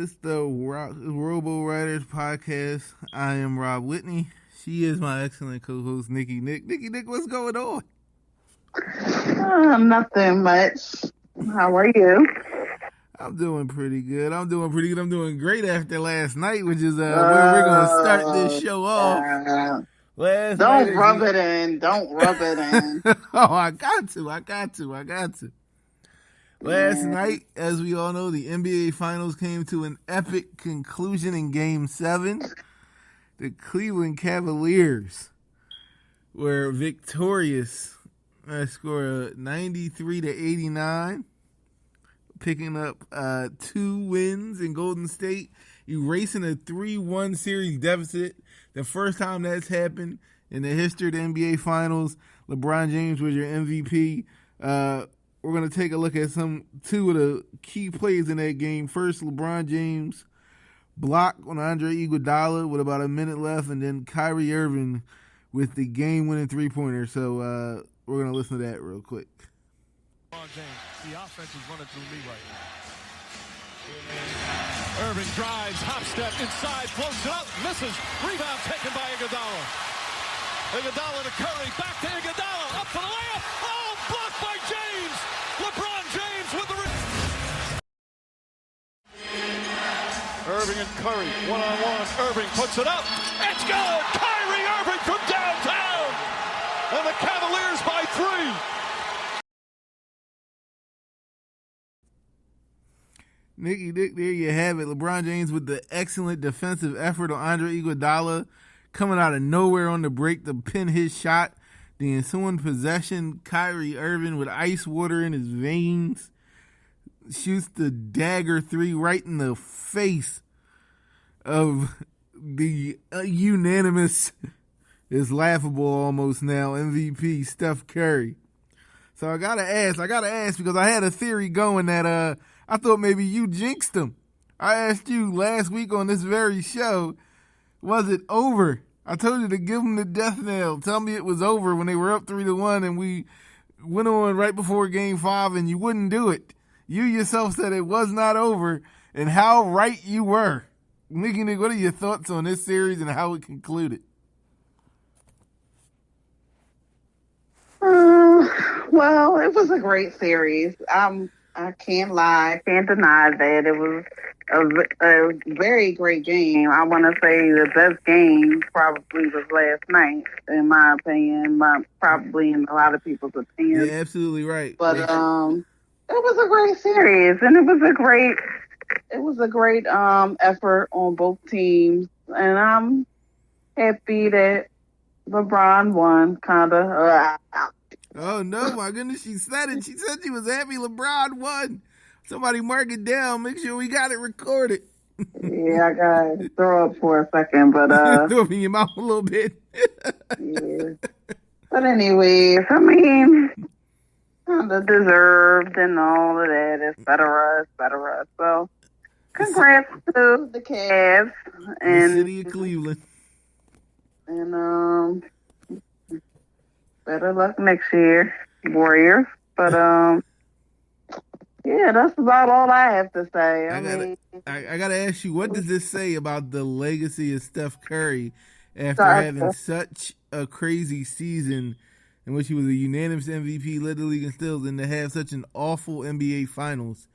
It's the RoboWriters podcast. I am Rob Whitney. She is my excellent co-host, Nikki Nick. Nikki Nick, what's going on? Nothing much. How are you? I'm doing pretty good. I'm doing great after last night, which is where we're going to start this show off. Don't rub it in. Oh, I got to. Last night, as we all know, the NBA Finals came to an epic conclusion in Game 7. The Cleveland Cavaliers were victorious. I scored 93-89, picking up 2 wins in Golden State, erasing a 3-1 series deficit. The first time that's happened in the history of the NBA Finals. LeBron James was your MVP. We're going to take a look at 2 of the key plays in that game. First, LeBron James block on Andre Iguodala with about a minute left, and then Kyrie Irving with the game-winning three-pointer. So we're going to listen to that real quick. LeBron James, the offense is running through me right now. Irving drives, hop step inside, floats it up, misses. Rebound taken by Iguodala. Iguodala to Curry, back to Iguodala, up for the layup. Oh, blocked by James. LeBron James with the Irving and Curry, one-on-one. Irving puts it up. It's good. Kyrie Irving from downtown. And the Cavaliers by 3. Nicky Dick, there you have it. LeBron James with the excellent defensive effort on Andre Iguodala, coming out of nowhere on the break to pin his shot. The ensuing possession, Kyrie Irving with ice water in his veins shoots the dagger 3 right in the face of the unanimous, is laughable almost now, MVP Steph Curry. So I gotta ask because I had a theory going that I thought maybe you jinxed him. I asked you last week on this very show, was it over? I told you to give him the death knell. Tell me it was over when they were up 3-1 and we went on right before Game 5 and you wouldn't do it. You yourself said it was not over, and how right you were. Nicky Nick, what are your thoughts on this series and how it concluded? Well, it was a great series. I can't lie, can't deny that it was a very great game. I want to say the best game probably was last night, in my opinion, probably in a lot of people's opinions. Yeah, absolutely right. But it was a great series, and it was a great effort on both teams, and I'm happy that LeBron won, kind of. Oh, no, my goodness, she said it. She said she was happy LeBron won. Somebody mark it down. Make sure we got it recorded. Yeah, I got to throw up for a second, but... throw me in your mouth a little bit. Yeah. But anyways, I mean, kind of deserved and all of that, et cetera, et cetera. So, congrats to the Cavs. And the city of Cleveland. And, better luck next year, Warriors. But, yeah, that's about all I have to say. I gotta ask you, what does this say about the legacy of Steph Curry after having such a crazy season in which he was a unanimous MVP, led the league in steals, and to have such an awful NBA Finals?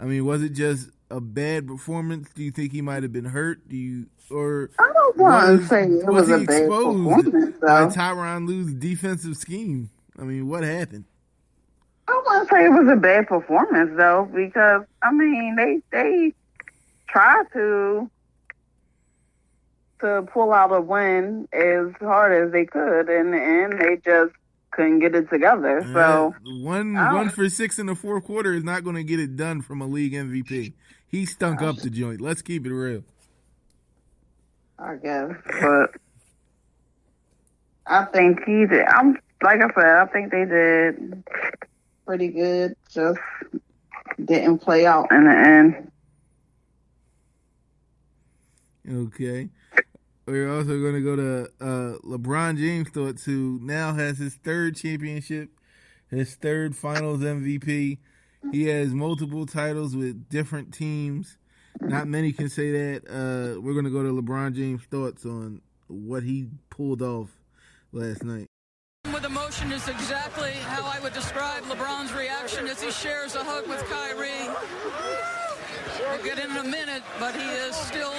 I mean, was it just a bad performance? Do you think he might have been hurt? I don't want to say it was a bad performance, by Tyronn Lue's defensive scheme? I mean, what happened? I don't want to say it was a bad performance, though, because, I mean, they tried to pull out a win as hard as they could, and they just couldn't get it together. So one for 6 in the fourth quarter is not going to get it done from a league MVP. He stunk up the joint. Let's keep it real. I guess, but I think he did. Like I said, I think they did pretty good. Just didn't play out in the end. Okay. We're also going to go to LeBron James thoughts, who now has his 3rd championship, his 3rd Finals MVP. He has multiple titles with different teams. Not many can say that. We're going to go to LeBron James' thoughts on what he pulled off last night. With emotion is exactly how I would describe LeBron's reaction as he shares a hug with Kyrie. We'll get in a minute, but he is still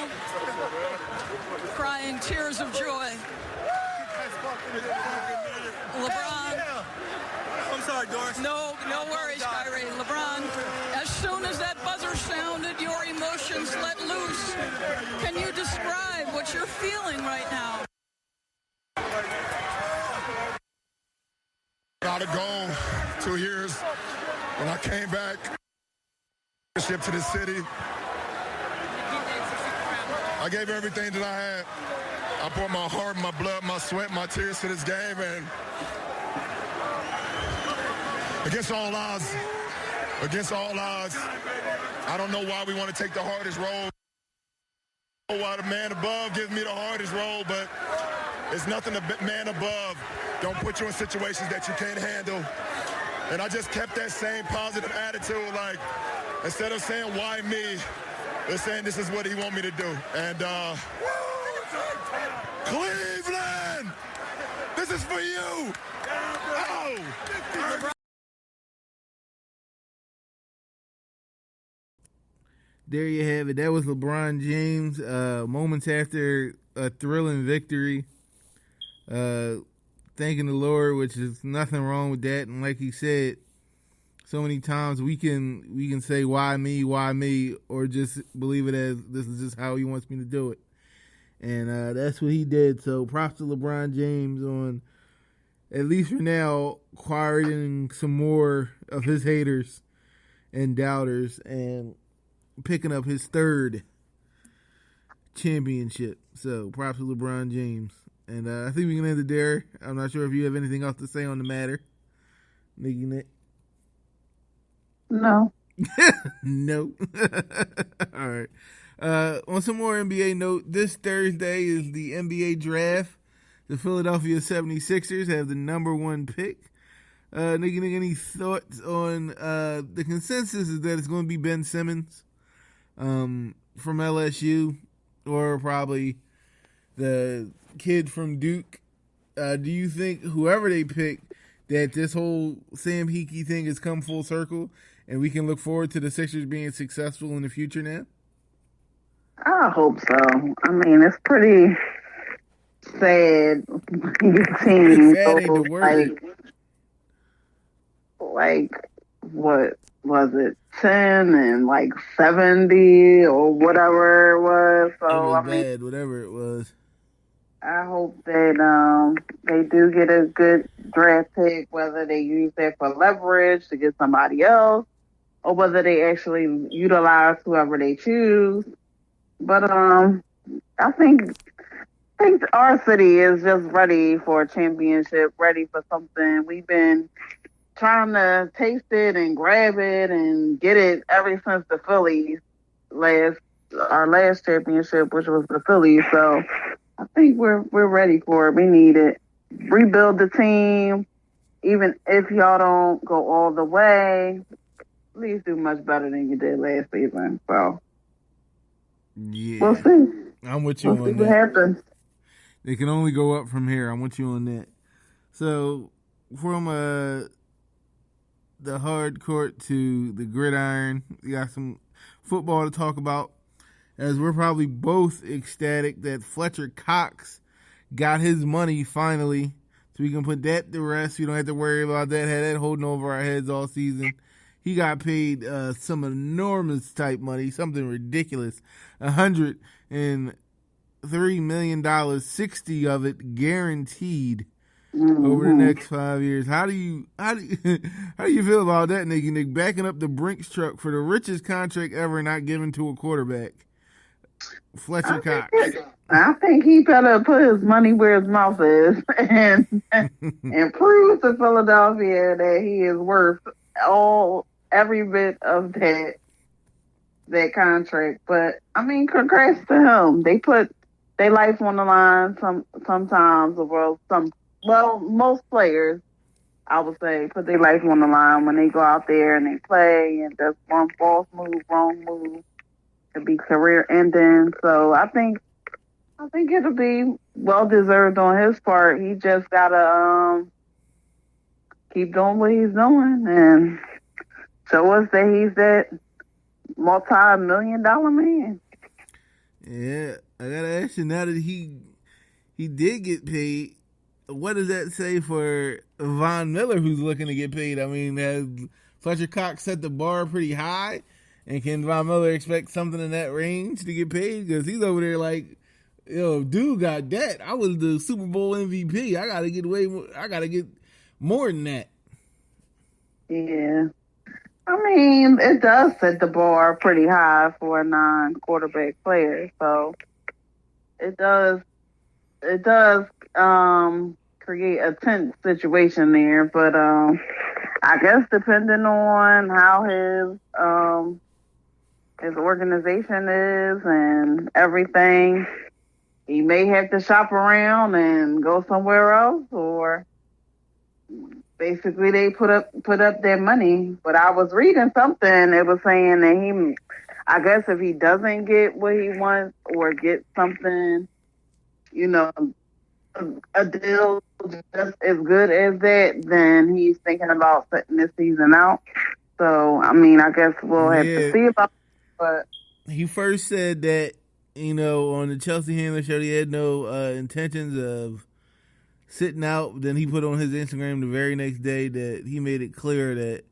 crying tears of joy. LeBron. I'm sorry, Doris. No worries, Kyrie. LeBron, as soon as that buzzer sounded, your emotions let loose. Can you describe what you're feeling right now? Out of goal 2 years. When I came back to the city, I gave everything that I had. I poured my heart, my blood, my sweat, my tears to this game, and against all odds, I don't know why we want to take the hardest road. Why the man above gives me the hardest road, but it's nothing the man above don't put you in situations that you can't handle. And I just kept that same positive attitude, like, instead of saying, why me, they're saying this is what he want me to do. And Cleveland, this is for you. Oh. There you have it. That was LeBron James moments after a thrilling victory. Thanking the Lord, which is nothing wrong with that. And like he said, so many times we can say, why me, or just believe it as this is just how he wants me to do it. And that's what he did. So props to LeBron James on, at least for now, quieting some more of his haters and doubters and picking up his third championship. So props to LeBron James. And I think we can end it there. I'm not sure if you have anything else to say on the matter. Nikki Nick? No. No. All right. On some more NBA note, this Thursday is the NBA draft. The Philadelphia 76ers have the number 1 pick. Nikki Nick, any thoughts on the consensus is that it's going to be Ben Simmons from LSU, or probably the kid from Duke. Do you think whoever they pick, that this whole Sam Hinkie thing has come full circle and we can look forward to the Sixers being successful in the future now? I hope so. I mean, it's pretty sad. Your team Sad ain't the word. like what was it, 10 and like 70 or whatever it was. So It was I mean, bad, whatever it was. I hope that they do get a good draft pick, whether they use that for leverage to get somebody else, or whether they actually utilize whoever they choose. But I think our city is just ready for a championship, ready for something. We've been trying to taste it and grab it and get it ever since the Phillies our last championship, which was the Phillies. So I think we're ready for it. We need it. Rebuild the team. Even if y'all don't go all the way, at least do much better than you did last season. So Yeah. we'll see. I'm with you We'll see on what that. happens. They can only go up from here. I'm with you on that. So from the hard court to the gridiron, we got some football to talk about, as we're probably both ecstatic that Fletcher-Cox got his money finally, so we can put that to rest. We don't have to worry about that. Had that holding over our heads all season. He got paid some enormous type money, something ridiculous, $103 million, 60 of it guaranteed over the next 5 years. How do you feel about that, Nick? Backing up the Brinks truck for the richest contract ever not given to a quarterback, Fletcher-Cox. I think he better put his money where his mouth is and prove to Philadelphia that he is worth every bit of that contract. But I mean, congrats to him. They put their life on the line sometimes. Most players, I would say, put their life on the line when they go out there and they play, and that's one false move, wrong move. It'll be career ending. So I think it'll be well deserved on his part. He just gotta keep doing what he's doing and show us that he's that multi-million-dollar man. Yeah, I gotta ask you, now that he did get paid, what does that say for Von Miller, who's looking to get paid? I mean, has Fletcher-Cox set the bar pretty high, and can Von Miller expect something in that range to get paid? Because he's over there like, yo, dude got that. I was the Super Bowl MVP. I gotta get way more. I gotta get more than that. Yeah. I mean, it does set the bar pretty high for a non-quarterback player. So it does create a tense situation there. But I guess depending on how his organization is and everything, he may have to shop around and go somewhere else, or basically they put up their money. But I was reading something, it was saying that I guess if he doesn't get what he wants or get something, a deal just as good as that, then he's thinking about setting this season out. So, I mean, I guess we'll have to see about it. But he first said that, on the Chelsea Handler show, he had no intentions of sitting out. Then he put on his Instagram the very next day that he made it clear that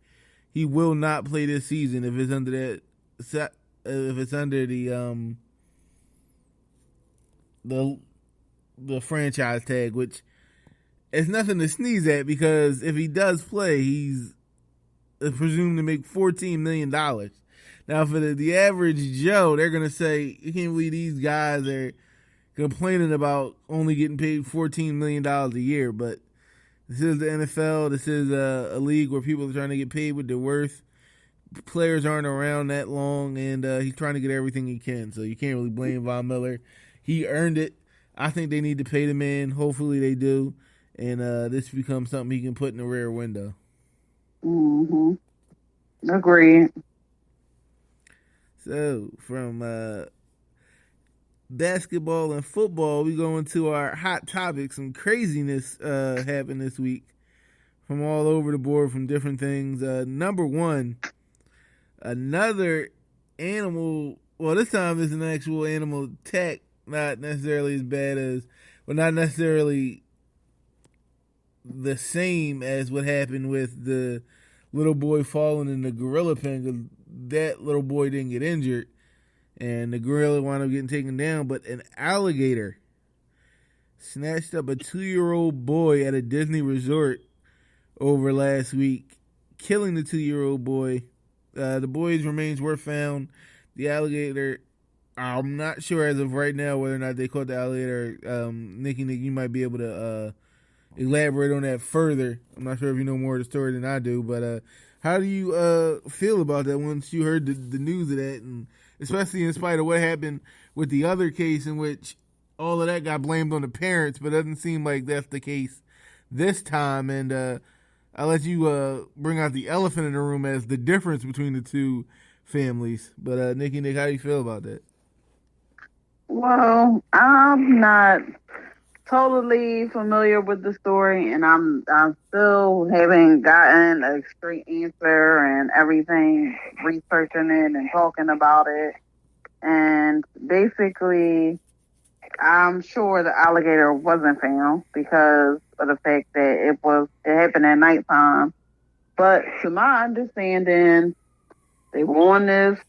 he will not play this season if it's under the franchise tag, which is nothing to sneeze at, because if he does play, he's presumed to make $14 million. Now, for the average Joe, they're going to say, you can't believe these guys are complaining about only getting paid $14 million a year. But this is the NFL. This is a league where people are trying to get paid what they're worth. Players aren't around that long, and he's trying to get everything he can. So you can't really blame Von Miller. He earned it. I think they need to pay the man. Hopefully they do. And this becomes something he can put in the rear window. Mm-hmm. Agreed. So, from basketball and football, we go into our hot topics. Some craziness happened this week from all over the board, from different things. Number one, another animal, well, this time it's an actual animal attack, not necessarily as bad as, well, not necessarily the same as what happened with the little boy falling in the gorilla pen, because that little boy didn't get injured and the gorilla wound up getting taken down. But an alligator snatched up a 2-year-old boy at a Disney resort over last week, killing the 2-year-old boy. The boy's remains were found. The alligator, I'm not sure as of right now whether or not they caught the alligator. Nikki, you might be able to elaborate on that further. I'm not sure if you know more of the story than I do, but how do you feel about that once you heard the news of that, and especially in spite of what happened with the other case in which all of that got blamed on the parents, but it doesn't seem like that's the case this time. And I'll let you bring out the elephant in the room as the difference between the two families. But Nick, how do you feel about that? Well, I'm not totally familiar with the story, and I'm still haven't gotten a straight answer and everything, researching it and talking about it. And basically, I'm sure the alligator wasn't found because of the fact that it happened at nighttime. But to my understanding, they were on this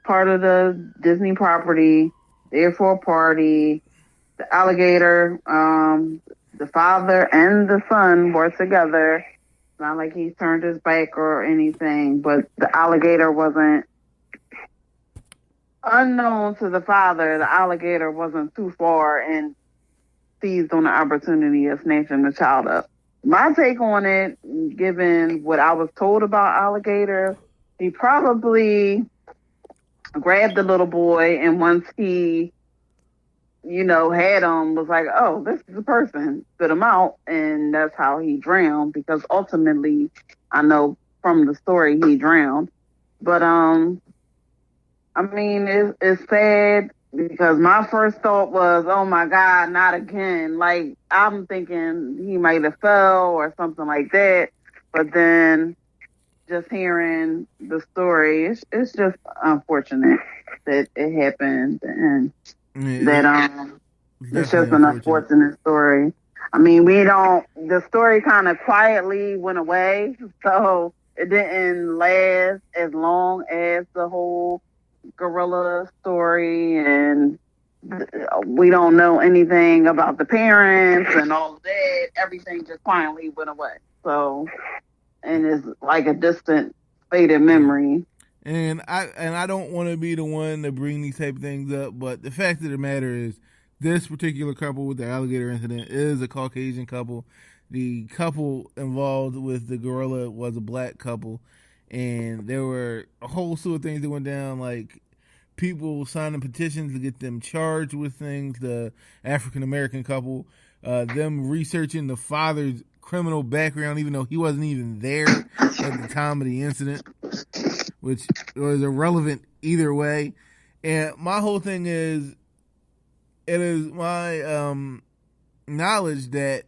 part of the Disney property, there for a party. The alligator, the father and the son were together. It's not like he turned his back or anything, but the alligator wasn't, unknown to the father, the alligator wasn't too far and seized on the opportunity of snatching the child up. My take on it, given what I was told about alligator, he probably grabbed the little boy, and once he had him, was like, oh, this is a person, spit him out, and that's how he drowned, because ultimately, I know from the story, he drowned. But I mean, it's sad because my first thought was, oh my God, not again. Like, I'm thinking he might have fell or something like that. But then just hearing the story, it's just unfortunate that it happened, and that it's just an unfortunate story. I mean, the story kind of quietly went away, so it didn't last as long as the whole gorilla story, and we don't know anything about the parents and all of that. Everything just finally went away. So, and it's like a distant, faded memory. And I don't want to be the one to bring these type of things up, but the fact of the matter is, this particular couple with the alligator incident is a Caucasian couple. The couple involved with the gorilla was a black couple, and there were a whole slew of things that went down, like people signing petitions to get them charged with things. The African American couple, them researching the father's criminal background, even though he wasn't even there at the time of the incident, which was irrelevant either way. And my whole thing is, it is my knowledge that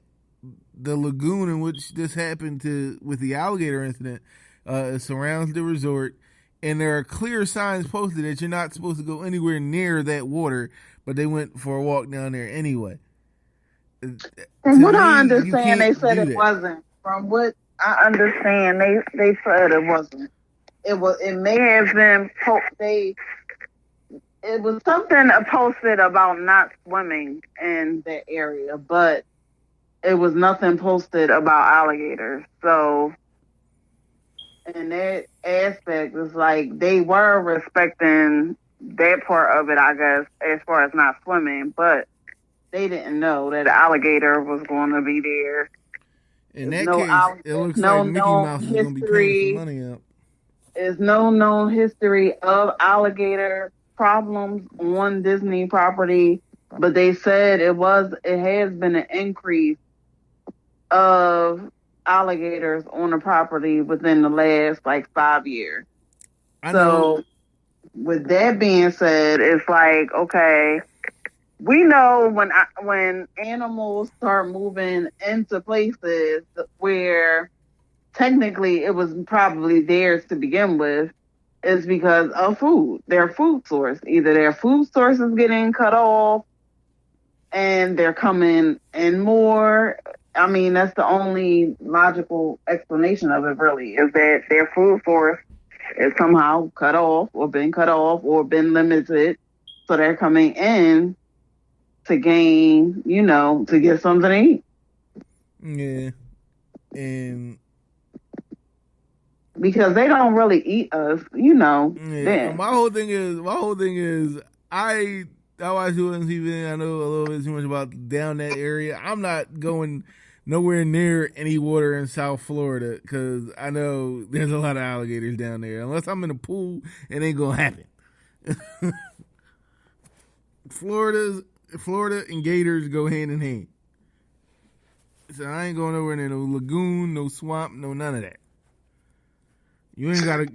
the lagoon in which this happened with the alligator incident surrounds the resort, and there are clear signs posted that you're not supposed to go anywhere near that water, but they went for a walk down there anyway. From what I understand, they said it wasn't. From what I understand, they said it wasn't. It may have been it was something posted about not swimming in that area, but it was nothing posted about alligators. So, in that aspect, it's like they were respecting that part of it, I guess, as far as not swimming, but they didn't know that an alligator was going to be there. In that case, it looks like Mickey Mouse is going to be paying some money up. There's no known history of alligator problems on Disney property, but they said it has been an increase of alligators on the property within the last 5 years. So with that being said, it's like, okay, we know when animals start moving into places where technically it was probably theirs to begin with, is because of food, their food source. Either their food source is getting cut off and they're coming in more. I mean, that's the only logical explanation of it, really, is that their food source is somehow cut off or been limited. So they're coming in to gain, to get something to eat. Yeah. And because they don't really eat us, Yeah. My whole thing is I watch you on TV. I know a little bit too much about down that area. I'm not going nowhere near any water in South Florida because I know there's a lot of alligators down there. Unless I'm in a pool, it ain't gonna happen. Florida and gators go hand in hand. So I ain't going nowhere near no lagoon, no swamp, no none of that. You ain't gotta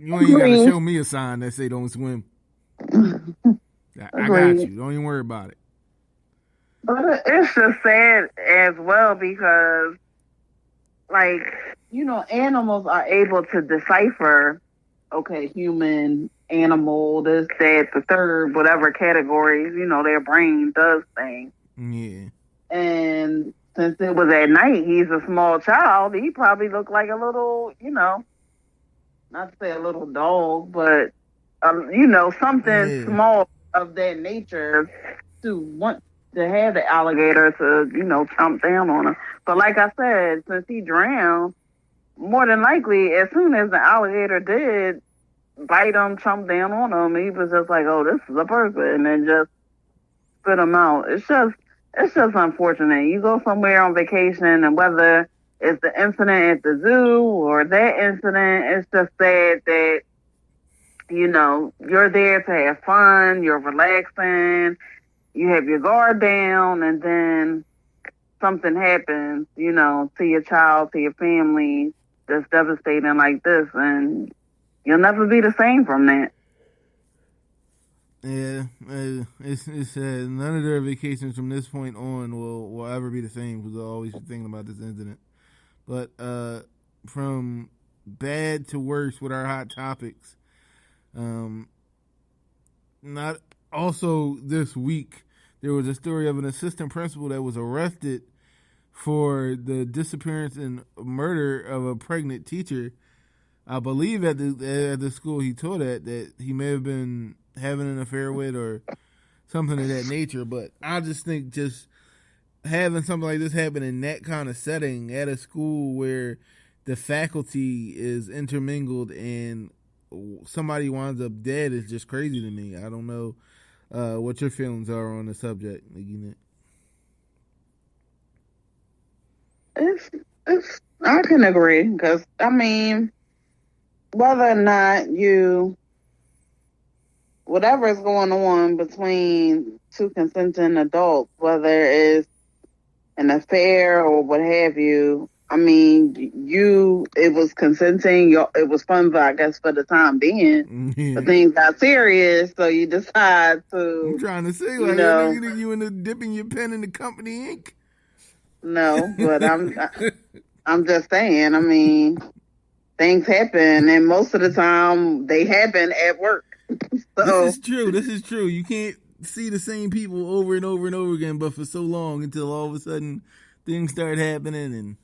show me a sign that say don't swim. I got you. Don't even worry about it. But it's just sad as well because, animals are able to decipher, okay, human, animal, this, that, the third, whatever categories, their brain does things. Yeah. And since it was at night, he's a small child, he probably looked like a little, not to say a little dog, but, something small of that nature to want to have the alligator to, chomp down on him. But like I said, since he drowned, more than likely, as soon as the alligator did bite him, chomp down on him, he was just like, oh, this is a person, and just spit him out. It's just unfortunate. You go somewhere on vacation, and whether it's the incident at the zoo or that incident, it's just sad that, you're there to have fun, you're relaxing, you have your guard down, and then something happens, to your child, to your family, that's devastating like this, and you'll never be the same from that. Yeah, it's none of their vacations from this point on will ever be the same because they'll always be thinking about this incident. But from bad to worse with our hot topics, not also this week there was a story of an assistant principal that was arrested for the disappearance and murder of a pregnant teacher. I believe at the school he taught at that he may have been having an affair with or something of that nature. But I just think just having something like this happen in that kind of setting at a school where the faculty is intermingled and somebody winds up dead is just crazy to me. I don't know what your feelings are on the subject, Nagina. I can agree because I mean, whether or not whatever is going on between two consenting adults, whether it's an affair or what have you, I mean, it was consenting, it was fun, I guess, for the time being, Yeah. but things got serious, so you decide to. I'm trying to say, like, you think you into dipping your pen in the company ink? No, but I'm just saying, I mean, things happen, and most of the time they happen at work. So, This is true. You can't see the same people over and over and over again, but for so long until all of a sudden things start happening, and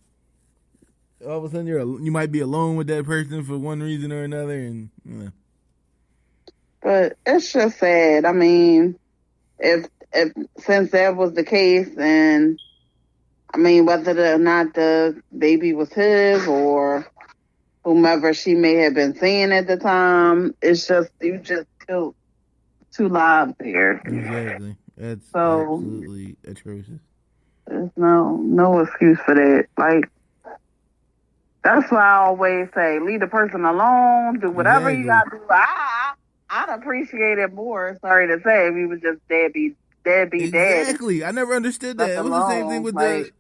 all of a sudden you might be alone with that person for one reason or another, and you know. But it's just sad. I mean, if since that was the case, and I mean, whether or not the baby was his or whomever she may have been seeing at the time, it's just, you just killed two lives there. Exactly. That's so, absolutely atrocious. There's no excuse for that. Like, that's why I always say, leave the person alone, do whatever you got to do. I'd appreciate it more, sorry to say, if he was just deadbeat dad. Exactly. I never understood that. It was the same thing with like,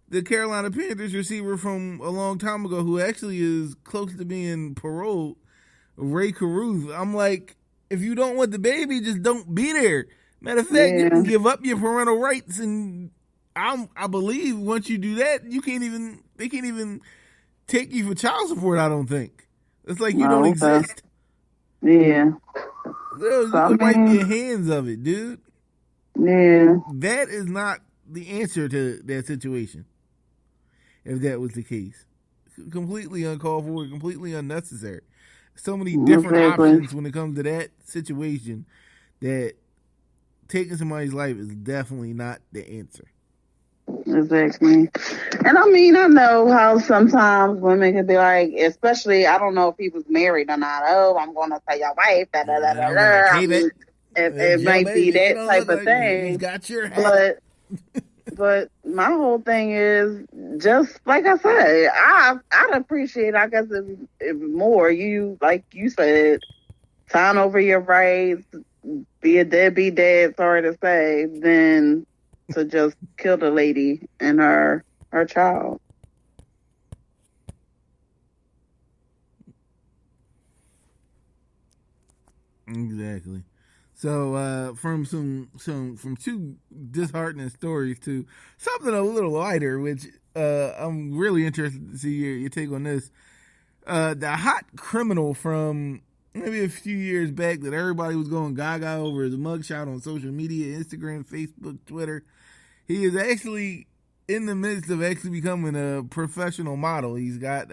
the Carolina Panthers receiver from a long time ago who actually is close to being paroled, Ray Caruth. I'm like, if you don't want the baby, just don't be there. Matter of fact, you can give up your parental rights, and I believe once you do that, they can't even take you for child support, I don't think. It's like you don't exist. Yeah. You can wipe your hands of it, dude. Yeah. That is not the answer to that situation. If that was the case. Completely uncalled for, completely unnecessary. So many different options when it comes to that situation that taking somebody's life is definitely not the answer. Exactly. And I mean, I know how sometimes women can be like, especially, I don't know if he was married or not. Oh, I'm going to tell your wife. I mean, it might be that type of thing. Got your hat. But my whole thing is just like I said, I'd appreciate, I guess, if more you, like you said, sign over your rights, be a deadbeat dad, sorry to say, than to just kill the lady and her child. Exactly. So from from two disheartening stories to something a little lighter, which I'm really interested to see your take on this. The hot criminal from maybe a few years back that everybody was going gaga over his mugshot on social media, Instagram, Facebook, Twitter. He is actually in the midst of actually becoming a professional model. He's got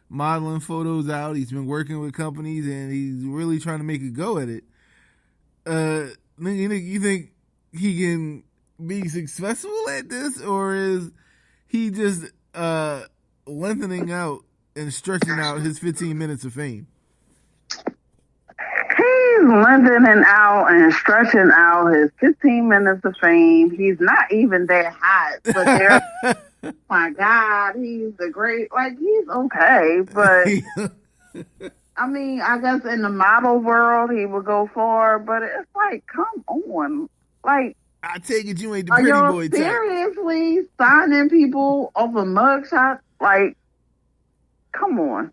modeling photos out. He's been working with companies, and he's really trying to make a go at it. You think he can be successful at this, or is he just lengthening out and stretching out his 15 minutes of fame? He's lengthening out and stretching out his 15 minutes of fame. He's not even that hot, but they're, my God, he's the great, like, he's okay, but I mean, I guess in the model world he would go far, but it's like, come on. Like, I take it you ain't the pretty boy type. Are you seriously signing people off a mugshot? Like, come on.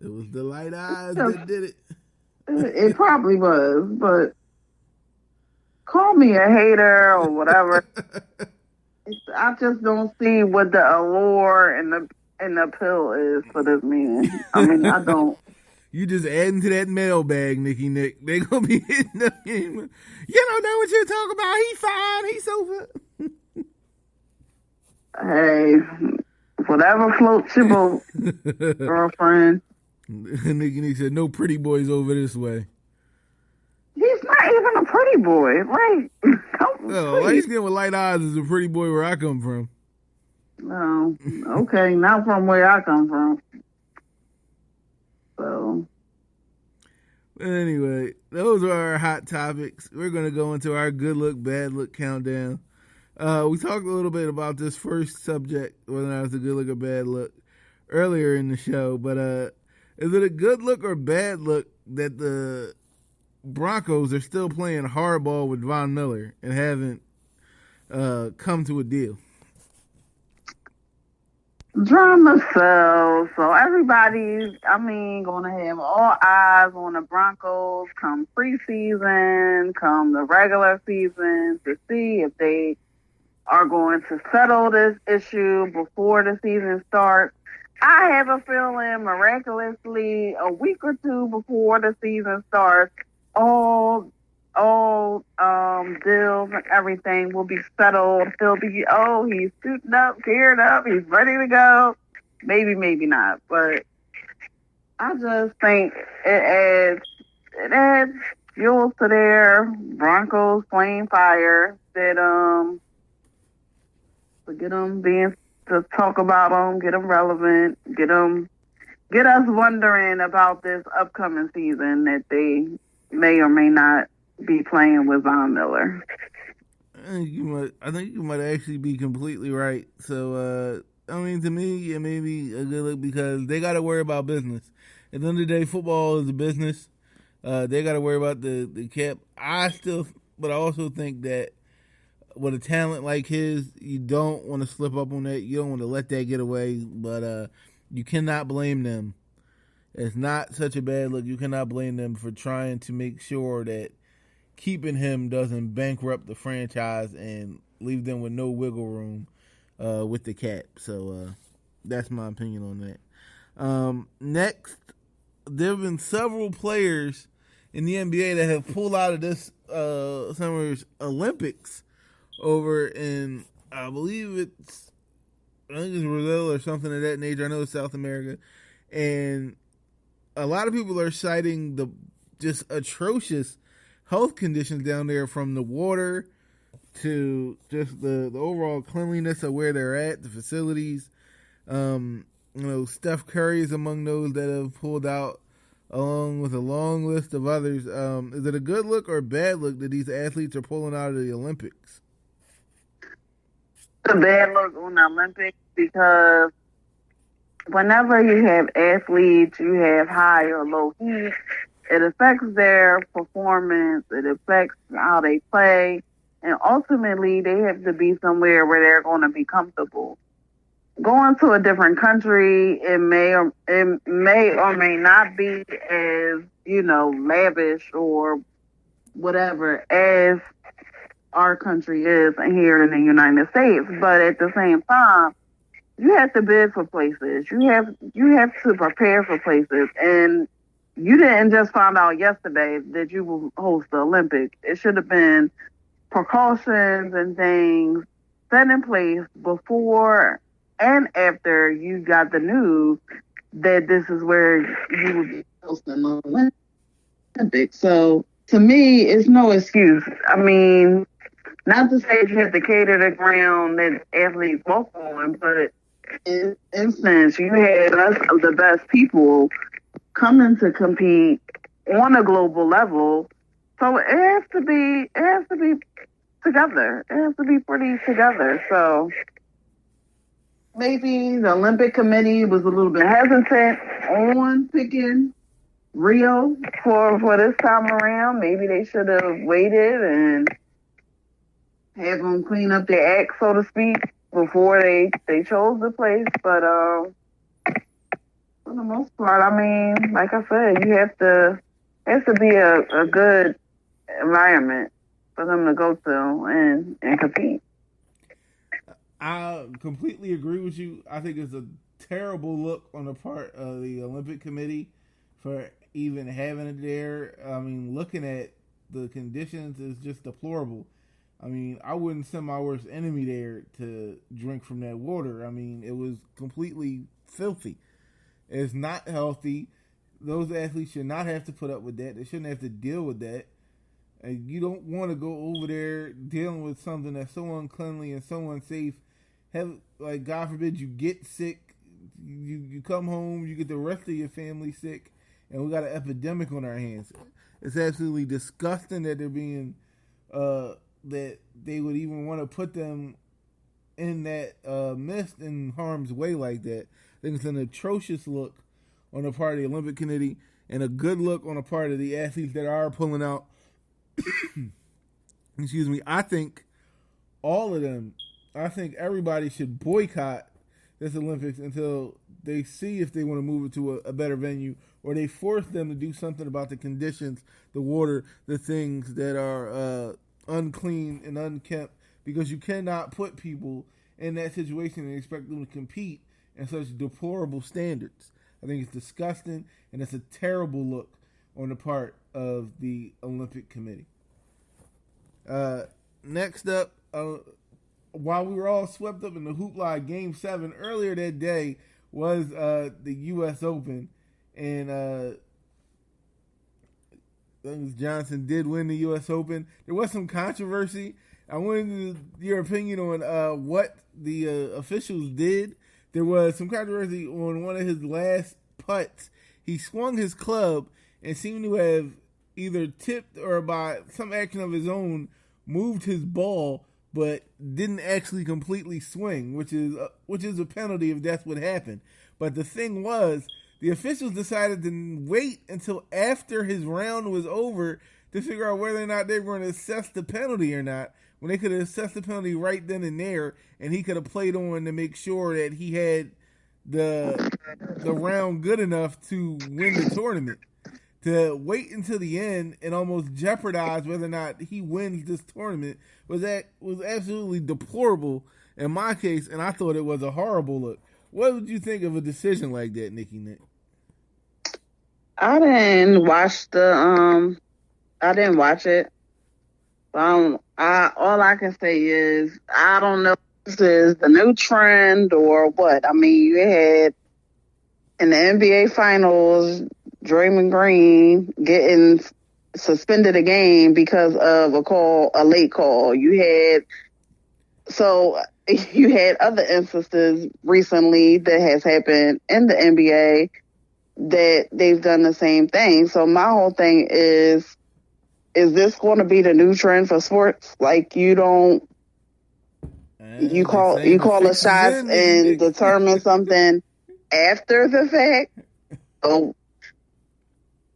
It was the light eyes that did it. It probably was, but call me a hater or whatever. I just don't see what the allure and the appeal is for this man. I mean, I don't. You just adding to that mailbag, Nicky Nick. They gonna be hitting up him. You don't know what you're talking about. He fine. He's so Hey, whatever floats your boat, girlfriend. Nicky Nick said, "No pretty boys over this way." He's not even a pretty boy. Like, Oh, why he's getting with light eyes is a pretty boy where I come from. No, okay, not from where I come from. So, anyway, those are our hot topics. We're going to go into our good look, bad look countdown. We talked a little bit about this first subject, whether or not it's a good look or bad look, earlier in the show. But is it a good look or bad look that the Broncos are still playing hardball with Von Miller and haven't come to a deal? drama sells. So everybody's, going to have all eyes on the Broncos come preseason, come the regular season to see if they are going to settle this issue before the season starts. I have a feeling miraculously a week or two before the season starts, all deals and everything will be settled. He'll be, he's suiting up, geared up, he's ready to go. Maybe not, but I just think it adds fuel to their Broncos flame fire that to get them to talk about them, get them relevant, get us wondering about this upcoming season that they may or may not be playing with Von Miller. I think you might actually be completely right. So, to me, it may be a good look because they got to worry about business. At the end of the day, football is a business. They got to worry about the cap. But I also think that with a talent like his, you don't want to slip up on that. You don't want to let that get away. But you cannot blame them. It's not such a bad look. You cannot blame them for trying to make sure that keeping him doesn't bankrupt the franchise and leave them with no wiggle room with the cap. So that's my opinion on that. Next, there have been several players in the NBA that have pulled out of this summer's Olympics over in, I think it's Brazil or something of that nature. I know it's South America. And a lot of people are citing the just atrocious health conditions down there, from the water to just the overall cleanliness of where they're at, the facilities. Steph Curry is among those that have pulled out, along with a long list of others. Is it a good look or a bad look that these athletes are pulling out of the Olympics? It's a bad look on the Olympics because whenever you have athletes, you have high or low heat. It affects their performance. It affects how they play. And ultimately, they have to be somewhere where they're going to be comfortable. Going to a different country, it may or may not be as, lavish or whatever as our country is here in the United States. But at the same time, you have to bid for places. You have to prepare for places. And you didn't just find out yesterday that you will host the Olympics. It should have been precautions and things set in place before and after you got the news that this is where you will be hosting the Olympics. So to me, it's no excuse. Not to say you have to cater the ground that athletes walk on, but in instance, you had the best people coming to compete on a global level, so it has to be together. It has to be pretty together. So maybe the Olympic Committee was a little bit hesitant on picking Rio for this time around. Maybe they should have waited and have them clean up their act, so to speak, before they chose the place. But for the most part, like I said, you have to has to be a good environment for them to go to and compete. I completely agree with you. I think it's a terrible look on the part of the Olympic Committee for even having it there. I mean, looking at the conditions is just deplorable. I mean, I wouldn't send my worst enemy there to drink from that water. I mean, it was completely filthy. It's not healthy. Those athletes should not have to put up with that. They shouldn't have to deal with that. And you don't want to go over there dealing with something that's so uncleanly and so unsafe. Like, God forbid you get sick, you come home, you get the rest of your family sick, and we got an epidemic on our hands. It's absolutely disgusting that they're being, that they would even want to put them in that midst in harm's way like that. I think it's an atrocious look on the part of the Olympic Committee and a good look on the part of the athletes that are pulling out. Excuse me. I think all of them, I think everybody should boycott this Olympics until they see if they want to move it to a better venue, or they force them to do something about the conditions, the water, the things that are unclean and unkempt, because you cannot put people in that situation and expect them to compete in such deplorable standards. I think it's disgusting, and it's a terrible look on the part of the Olympic Committee. Next up, while we were all swept up in the hoopla Game 7, earlier that day was the U.S. Open, and Johnson did win the U.S. Open. There was some controversy. I wanted your opinion on what the officials did. There was some controversy on one of his last putts. He swung his club and seemed to have either tipped or by some action of his own moved his ball, but didn't actually completely swing, which is a penalty if that's what happened. But the thing was, the officials decided to wait until after his round was over to figure out whether or not they were going to assess the penalty or not, when they could have assessed the penalty right then and there, and he could have played on to make sure that he had the round good enough to win the tournament. To wait until the end and almost jeopardize whether or not he wins this tournament was absolutely deplorable in my case, and I thought it was a horrible look. What would you think of a decision like that, Nikki Nick? I didn't watch it. All I can say is I don't know if this is the new trend or what. I mean, you had in the NBA Finals, Draymond Green getting suspended a game because of a late call. You had other instances recently that has happened in the NBA that they've done the same thing. So my whole thing is this going to be the new trend for sports? Like, you call the shots and determine something after the fact. Oh,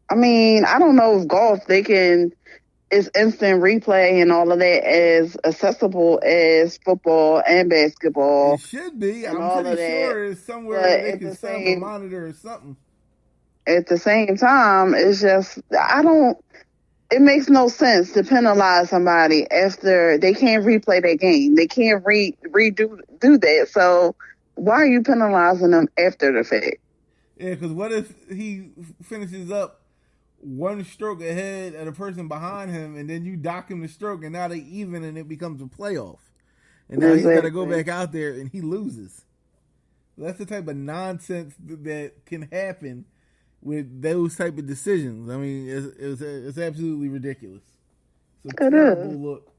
I mean, I don't know if golf, it's instant replay and all of that as accessible as football and basketball. It should be. I'm pretty sure it's somewhere they can set up a monitor or something. At the same time, it's just, it makes no sense to penalize somebody after they can't replay their game. They can't do that. So why are you penalizing them after the fact? Yeah, because what if he finishes up one stroke ahead of the person behind him, and then you dock him the stroke, and now they even, and it becomes a playoff. And now he's got to go back out there, and he loses. That's the type of nonsense that can happen with those type of decisions. I mean, it's absolutely ridiculous. It's a terrible look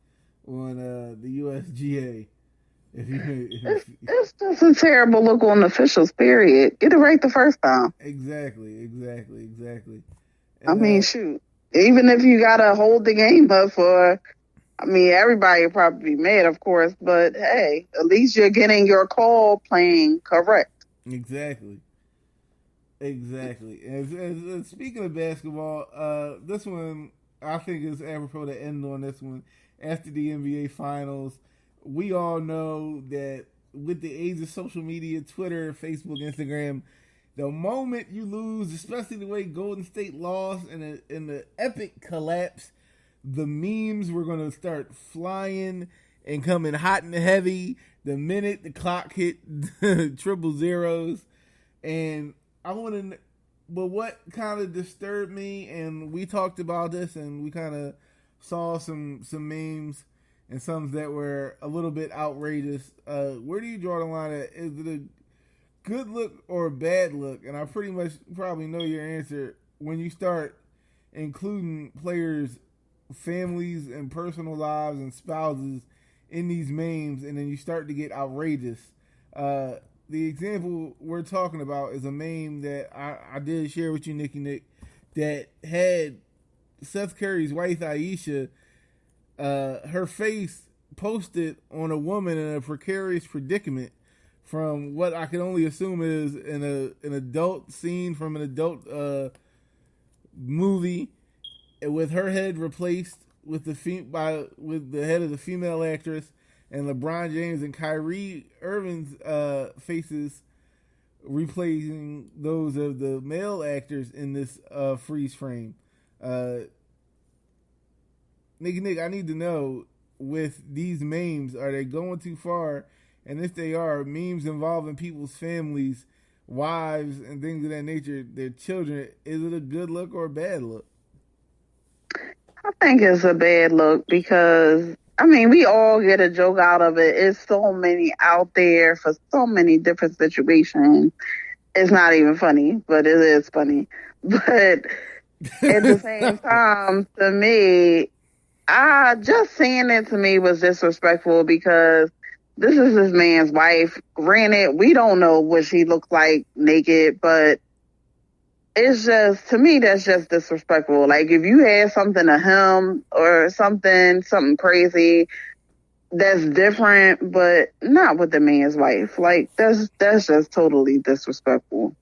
on the USGA. It's just a terrible look on officials, period. Get it right the first time. Exactly. And, I mean, shoot. Even if you got to hold the game up everybody will probably be mad, of course, but hey, at least you're getting your call playing correct. Exactly. And speaking of basketball, this one, I think is apropos to end on this one. After the NBA Finals, we all know that with the age of social media, Twitter, Facebook, Instagram, The moment you lose, especially the way Golden State lost in the epic collapse, the memes were going to start flying and coming hot and heavy the minute the clock hit triple zeros. And I want to, but what kind of disturbed me, and we talked about this, and we kind of saw some memes and some that were a little bit outrageous. Where do you draw the line at? Is it a good look or a bad look? And I pretty much probably know your answer when you start including players' families and personal lives and spouses in these memes, and then you start to get outrageous. The example we're talking about is a meme that I did share with you, Nick, that had Seth Curry's wife, Aisha, her face posted on a woman in a precarious predicament from what I can only assume is an adult scene from an adult movie, with her head replaced with with the head of the female actress, and LeBron James and Kyrie Irving's faces replacing those of the male actors in this freeze frame. Nick, I need to know, with these memes, are they going too far? And if they are, memes involving people's families, wives, and things of that nature, their children, is it a good look or a bad look? I think it's a bad look because, I mean, we all get a joke out of it. It's so many out there for so many different situations. It's not even funny, but it is funny. But at the same time, to me, just saying it to me was disrespectful because this is this man's wife. Granted, we don't know what she looks like naked, but it's just, to me, that's just disrespectful. Like, if you had something to him or something crazy, that's different, but not with the man's wife. Like, that's just totally disrespectful.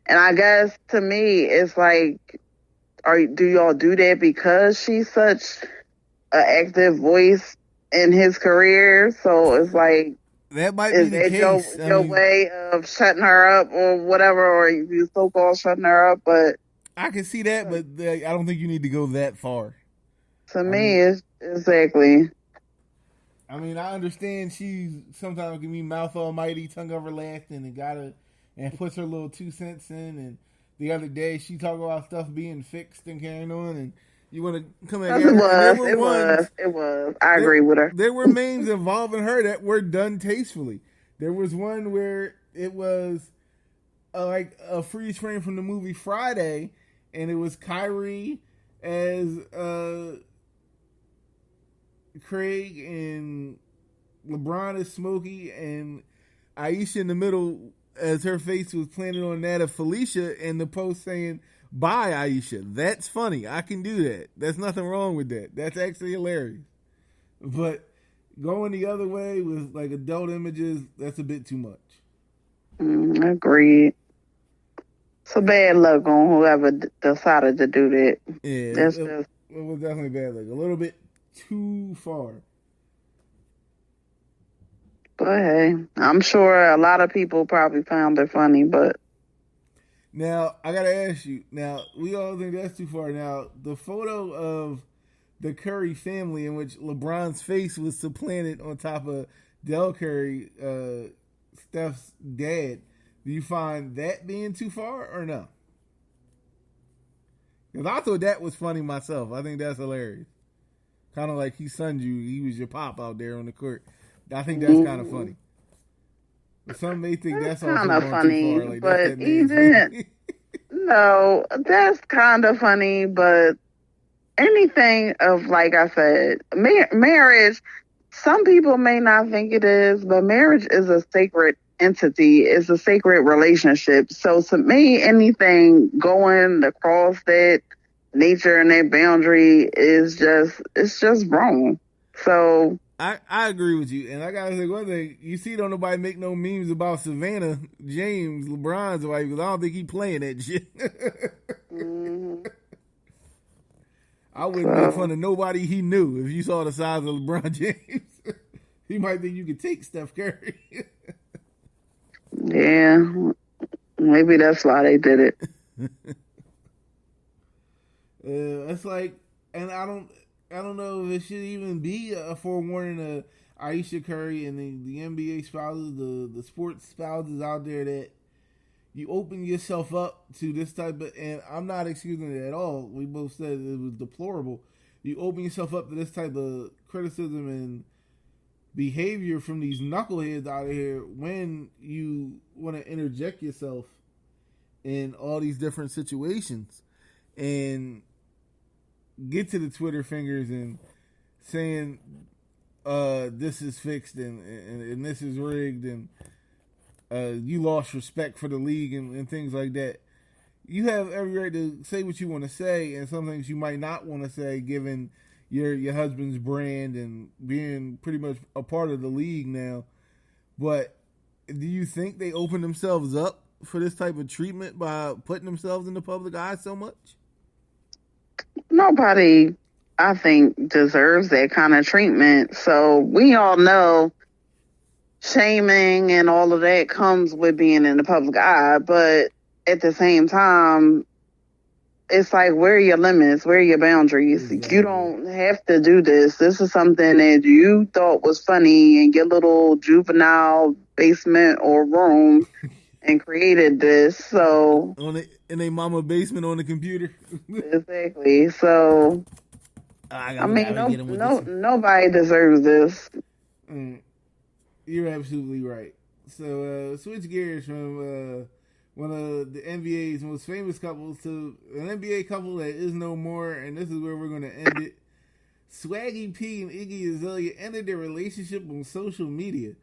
And I guess, to me, it's like, do y'all do that because she's such an active voice in his career? So it's like, that might be the case. Your way of shutting her up or whatever, or you so-called shutting her up? But I can see that, but I don't think you need to go that far. To me, it's exactly. I mean, I understand she's sometimes can be mouth almighty, tongue everlasting, and puts her little 2 cents in. And the other day, she talked about stuff being fixed and carrying on, and you want to come at her. It was. I agree with her. There were memes involving her that were done tastefully. There was one where it was like a freeze frame from the movie Friday, and it was Kyrie as Craig and LeBron as Smokey, and Aisha in the middle as her face was planted on that of Felicia, and the post saying, "Bye, Aisha." That's funny. I can do that. There's nothing wrong with that. That's actually hilarious. But going the other way with like adult images, that's a bit too much. Agreed. It's a bad look on whoever decided to do that. Yeah, it was definitely bad look. A little bit too far. But hey, I'm sure a lot of people probably found it funny, but now I gotta ask you. Now we all think that's too far. Now the photo of the Curry family in which LeBron's face was supplanted on top of Del Curry, Steph's dad. Do you find that being too far or no? Because I thought that was funny myself. I think that's hilarious. Kind of like he sunned you. He was your pop out there on the court. I think that's kind of funny. But some may think that's also kind of funny, too far. Like, but even no, that's kind of funny. But anything of, like I said, marriage. Some people may not think it is, but marriage is a sacred entity. It's a sacred relationship. So to me, anything going across that nature and that boundary is just wrong. So I agree with you, and I gotta say one thing. You see, don't nobody make no memes about Savannah James, LeBron's wife, because I don't think he playing that shit. I wouldn't make fun of nobody he knew. If you saw the size of LeBron James, he might think you could take Steph Curry. Yeah, Maybe that's why they did it. It's like, and I don't know if it should even be a forewarning to Aisha Curry and the NBA spouses, the sports spouses out there, that you open yourself up to this type of, and I'm not excusing it at all. We both said it was deplorable. You open yourself up to this type of criticism and behavior from these knuckleheads out here when you want to interject yourself in all these different situations and get to the Twitter fingers and saying this is fixed and this is rigged and you lost respect for the league and things like that. You have every right to say what you want to say, and some things you might not want to say given your husband's brand and being pretty much a part of the league now. But do you think they open themselves up for this type of treatment by putting themselves in the public eye so much? Nobody, I think, deserves that kind of treatment. So we all know shaming and all of that comes with being in the public eye, but at the same time, it's like, where are your limits? Where are your boundaries? Exactly. You don't have to do this. This is something that you thought was funny in your little juvenile basement or room and created this. So in a mama basement on the computer. Exactly. So I mean, nobody deserves this. You're absolutely right. So switch gears from one of the NBA's most famous couples to an NBA couple that is no more, and this is where we're going to end it. Swaggy P and Iggy Azalea ended their relationship on social media.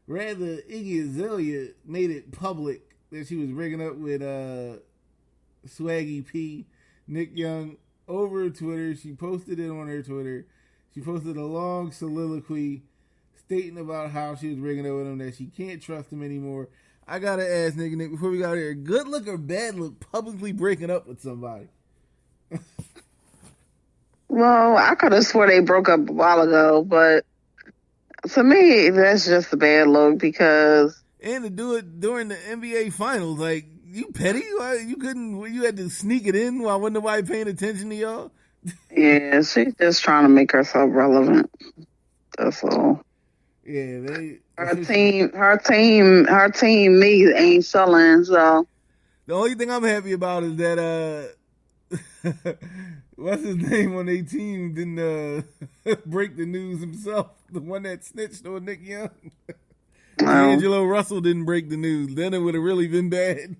Rather, Iggy Azalea made it public that she was breaking up with Swaggy P, Nick Young, over Twitter. She posted it on her Twitter. She posted a long soliloquy stating about how she was breaking up with him, that she can't trust him anymore. I gotta ask Nick, before we got here, good look or bad look publicly breaking up with somebody? Well, I could have swore they broke up a while ago, but to me, that's just a bad look because... And to do it during the NBA Finals, like, you petty? You couldn't, you had to sneak it in while wasn't nobody paying attention to y'all? Yeah, she's just trying to make herself relevant. That's all. Yeah, her team, me ain't selling. So the only thing I'm happy about is that what's his name on their team didn't break the news himself. The one that snitched on Nick Young, D'Angelo Russell didn't break the news. Then it would have really been bad.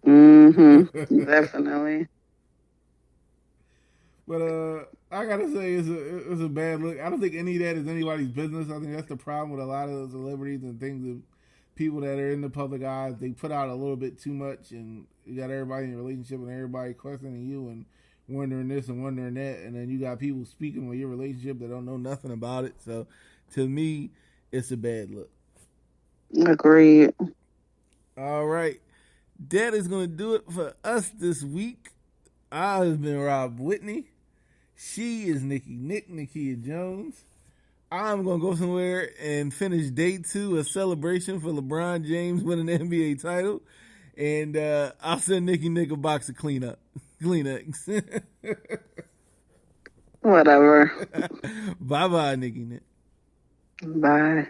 Definitely. But I gotta say, it's a bad look. I don't think any of that is anybody's business. I think that's the problem with a lot of those celebrities and things of people that are in the public eye. They put out a little bit too much, and you got everybody in a relationship and everybody questioning you and wondering this and wondering that, and then you got people speaking on your relationship that don't know nothing about it. So, to me, it's a bad look. Agreed. All right, that is going to do it for us this week. I have been Rob Whitney. She is Nikia Jones. I'm going to go somewhere and finish day 2, a celebration for LeBron James winning the NBA title. And I'll send Nick a box of Kleenex. Whatever. Bye-bye, Nick. Bye.